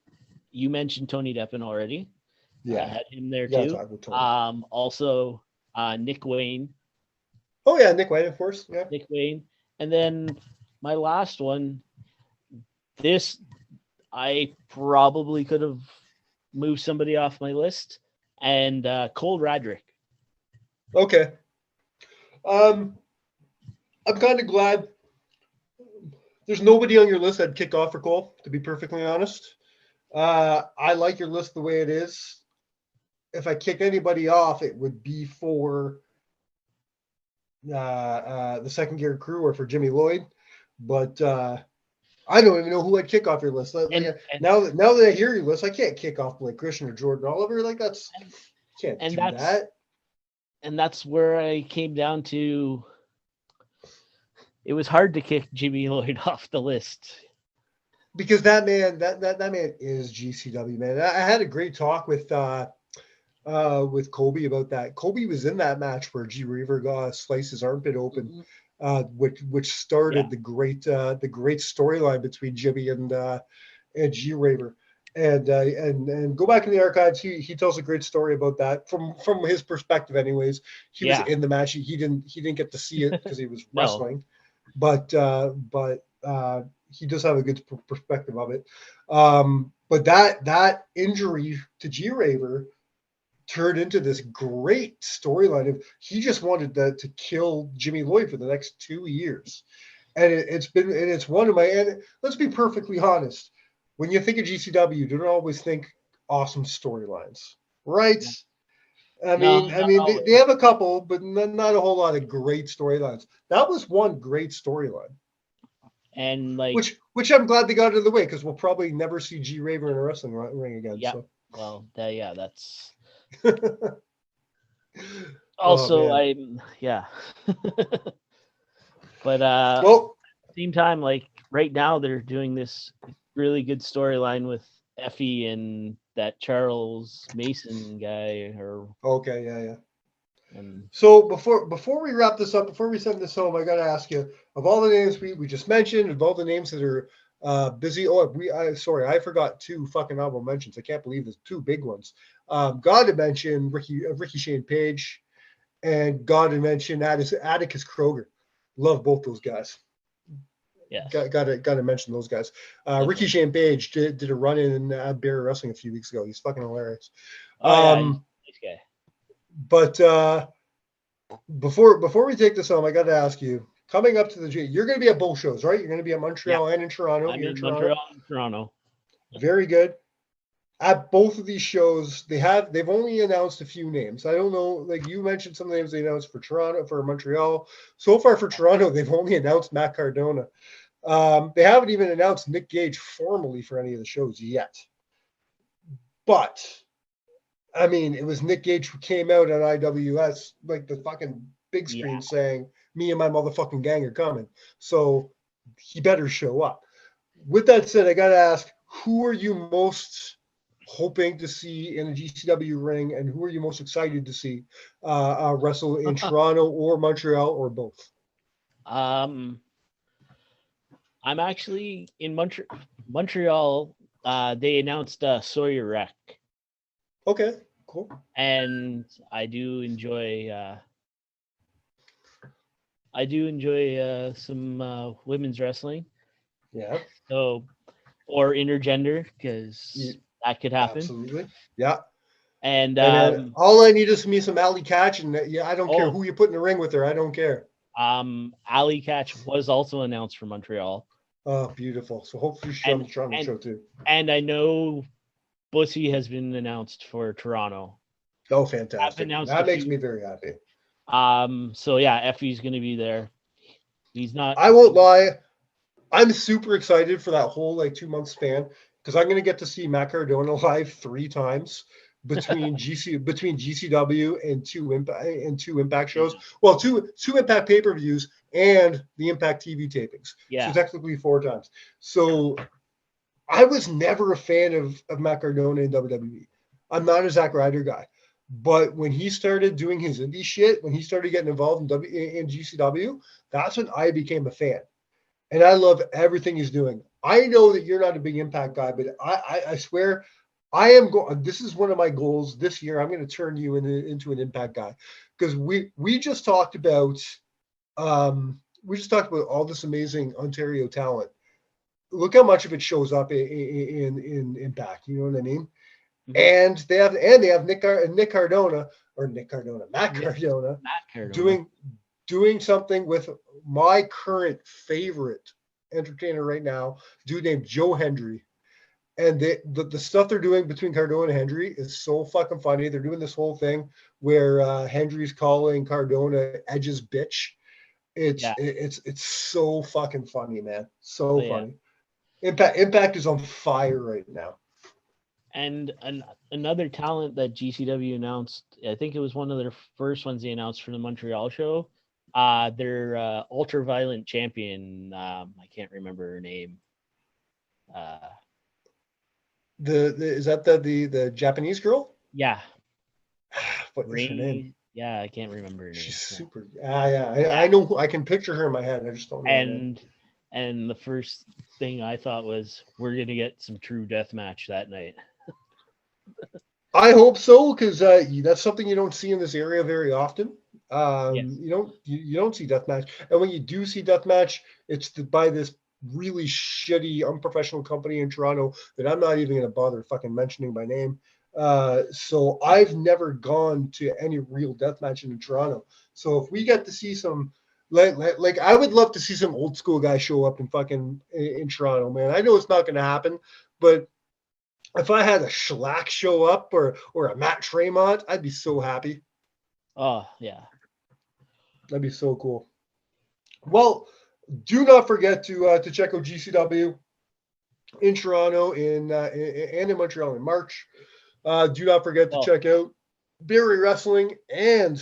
you mentioned Tony Deppen already. Yeah, I had him there you gotta too. talk about Tony. Also Nick Wayne. Oh yeah, Nick Wayne, of course. Yeah. Nick Wayne, and then my last one. This I probably could have moved somebody off my list, and Cole Radrick. Okay. I'm kind of glad there's nobody on your list that'd kick off for Cole, to be perfectly honest. I like your list the way it is. If I kick anybody off, it would be for the second gear crew or for Jimmy Lloyd. But I don't even know who I'd kick off your list. Now that I hear your list, I can't kick off Blake Christian or Jordan Oliver. Like can't do that. And that's where I came down to. It was hard to kick Jimmy Lloyd off the list because that man is GCW, man. I had a great talk with Kobe about that. Kobe was in that match where G Reaver sliced his armpit open, which started the great storyline between Jimmy and G Raver. And go back in the archives. He tells a great story about that from his perspective. Anyways, he was in the match. He didn't get to see it because he was wrestling, but he does have a good perspective of it. But that injury to G Raver turned into this great storyline of he just wanted to kill Jimmy Lloyd for the next 2 years, and it's one of my. And let's be perfectly honest. When you think of GCW, you don't always think awesome storylines, right? I mean, they have a couple, but not a whole lot of great storylines. That was one great storyline, and which I'm glad they got out of the way because we'll probably never see G Raver in a wrestling ring again. Yeah, so. Well, that's. Also, but at the same time, like right now, they're doing this really good storyline with Effie and that Charles Mason guy. Yeah. And so before we wrap this up, before we send this home, I got to ask you, of all the names we just mentioned, of all the names that are busy. Oh, I forgot 2 fucking honorable mentions. I can't believe there's 2 big ones. Got to mention Ricky Shane Page, and got to mention Atticus Kroger. Love both those guys. Yeah, got to mention those guys. Ricky Shane Page did a run in Barry Wrestling a few weeks ago. He's fucking hilarious. Nice guy. But before we take this home, I got to ask you. Coming up to the G, you're going to be at both shows, right? You're going to be at Montreal and in Toronto. I'm in Montreal and Toronto. Very good. At both of these shows, they've only announced a few names. I don't know, like you mentioned some names they announced for Toronto, for Montreal. So far for Toronto, they've only announced Matt Cardona. They haven't even announced Nick Gage formally for any of the shows yet. But I mean, it was Nick Gage who came out on IWS, like the fucking big screen saying, me and my motherfucking gang are coming. So he better show up. With that said, I got to ask, who are you most hoping to see in a GCW ring, and who are you most excited to see wrestle in Toronto or Montreal or both? I'm actually in Montreal. They announced Sawyer Wreck, Okay, cool. and I do enjoy. Some women's wrestling. Yeah. So, or intergender, because that could happen. Absolutely. Yeah. And Hey man, all I need is me some Alley Catch, and yeah, I don't care who you put in the ring with her. I don't care. Alley Catch was also announced for Montreal. Oh, beautiful. So hopefully she's on the Toronto show too. And I know Bussy has been announced for Toronto. Oh, fantastic. That makes me very happy. So yeah, Effie's going to be there. He's not. I won't lie. I'm super excited for that whole like 2-month span because I'm going to get to see Matt Cardona live 3 times between GCW and two Impact shows. Well, two Impact pay-per-views and the Impact TV tapings. Yeah. So technically 4 times. So I was never a fan of Matt Cardona in WWE. I'm not a Zack Ryder guy. But when he started doing his indie shit, when he started getting involved in GCW, that's when I became a fan. And I love everything he's doing. I know that you're not a big Impact guy, but I swear I am going. This is one of my goals this year. I'm going to turn you into an Impact guy because we just talked about all this amazing Ontario talent. Look how much of it shows up in Impact. You know what I mean? Mm-hmm. And they have Matt Cardona doing something with my current favorite entertainer right now, dude named Joe Hendry. And the stuff they're doing between Cardona and Hendry is so fucking funny. They're doing this whole thing where Hendry's calling Cardona Edge's bitch. It's so fucking funny, man. So funny. Impact is on fire right now. And another talent that GCW announced, I think it was one of their first ones they announced for the Montreal show. Their ultraviolet champion. I can't remember her name. Is that the Japanese girl? Yeah. What is her name? Yeah, I can't remember her name. She's super. I know. I can picture her in my head. I just don't know. And the first thing I thought was, we're gonna get some true death match that night. I hope so, because that's something you don't see in this area very often. You don't see deathmatch, and when you do see deathmatch, it's by this really shitty, unprofessional company in Toronto that I'm not even going to bother fucking mentioning by name. So I've never gone to any real deathmatch in Toronto. So if we get to see some, like I would love to see some old school guy show up in Toronto, man. I know it's not going to happen, but if I had a Schlack show up or a Matt Tremont, I'd be so happy. Oh, yeah. That'd be so cool. Well, do not forget to check out GCW in Toronto and in Montreal in March. Do not forget to check out Barrie Wrestling and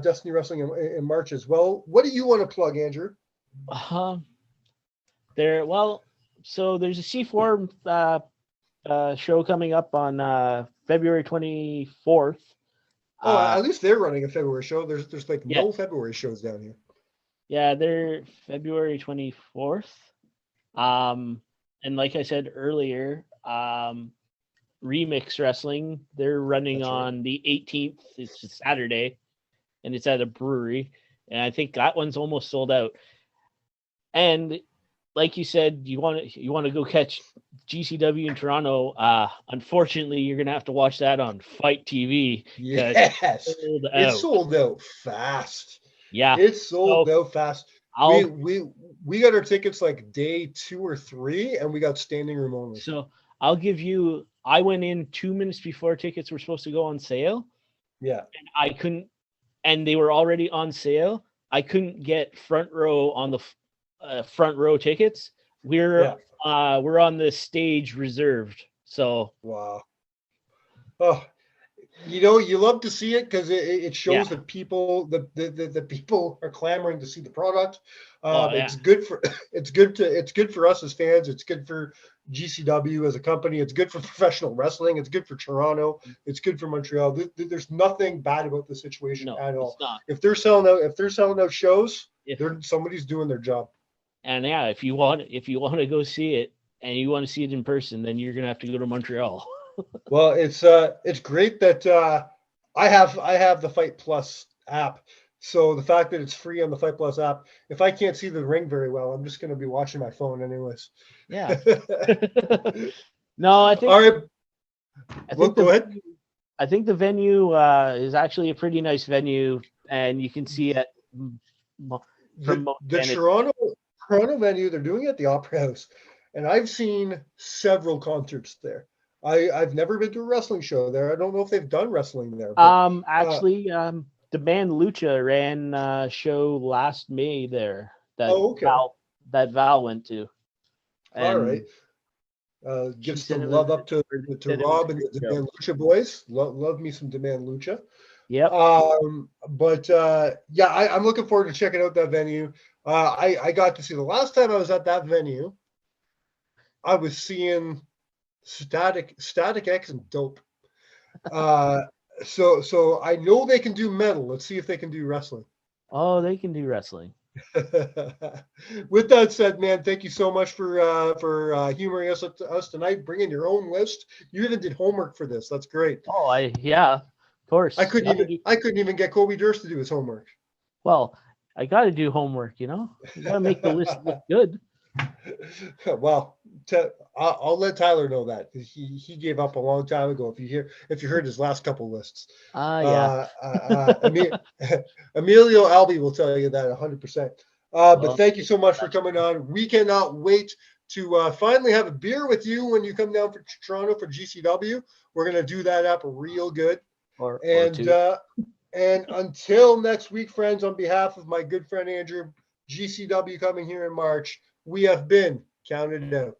Destiny Wrestling in March as well. What do you want to plug, Andrew? So there's a C4 show coming up on February 24th. At least they're running a February show. There's like no February shows down here. Yeah, they're February 24th. And like I said earlier, Remix Wrestling, they're running on the 18th. It's a Saturday, and it's at a brewery. And I think that one's almost sold out. And like you said, you want to go catch GCW in Toronto. Unfortunately, you're gonna have to watch that on Fight TV. Yes, it's sold out fast. Yeah, it's sold out fast. We got our tickets like day 2 or 3, and we got standing room only. So I went in 2 minutes before tickets were supposed to go on sale. Yeah, and I couldn't, and they were already on sale. I couldn't get front row on the front row tickets. We're on the stage reserved. So wow. Oh, you love to see it because it shows that people the people are clamoring to see the product. It's good for us as fans. It's good for GCW as a company. It's good for professional wrestling. It's good for Toronto. It's good for Montreal. There's nothing bad about the situation at all. If they're selling out shows, somebody's doing their job. And yeah, if you want to go see it and you want to see it in person, then you're gonna have to go to Montreal. Well, it's great that I have the Fight Plus app. So the fact that it's free on the Fight Plus app, if I can't see the ring very well, I'm just going to be watching my phone anyways. Yeah. No, I think. All right. I Well, think go ahead. I think the venue is actually a pretty nice venue, and you can see it from The Toronto venue, they're doing it at the Opera House, and I've seen several concerts there. I've never been to a wrestling show there. I don't know if they've done wrestling there. But, Actually, the band Lucha ran a show last May there that okay. Val went to. All right. Give some love up to Rob and the Demand Lucha boys. Love me some Demand Lucha. Yep. But yeah, I'm looking forward to checking out that venue. I got to see the last time I was at that venue, I was seeing Static X and Dope. So I know they can do metal. Let's see if they can do wrestling. Oh, they can do wrestling. With that said, man, thank you so much for humoring us tonight, bringing your own list. You even did homework for this. That's great. Oh, yeah, of course. I couldn't even get Kobe Durst to do his homework. Well, I got to do homework. You got to make the list look good. Well, I'll let Tyler know that he gave up a long time ago. If you heard his last couple lists, yeah. Emilio Albi will tell you that 100%. But thank you so much for coming on. We cannot wait to finally have a beer with you when you come down for Toronto for GCW. We're gonna do that up real good. And until next week, friends, on behalf of my good friend Andrew, GCW coming here in March, we have been counted out.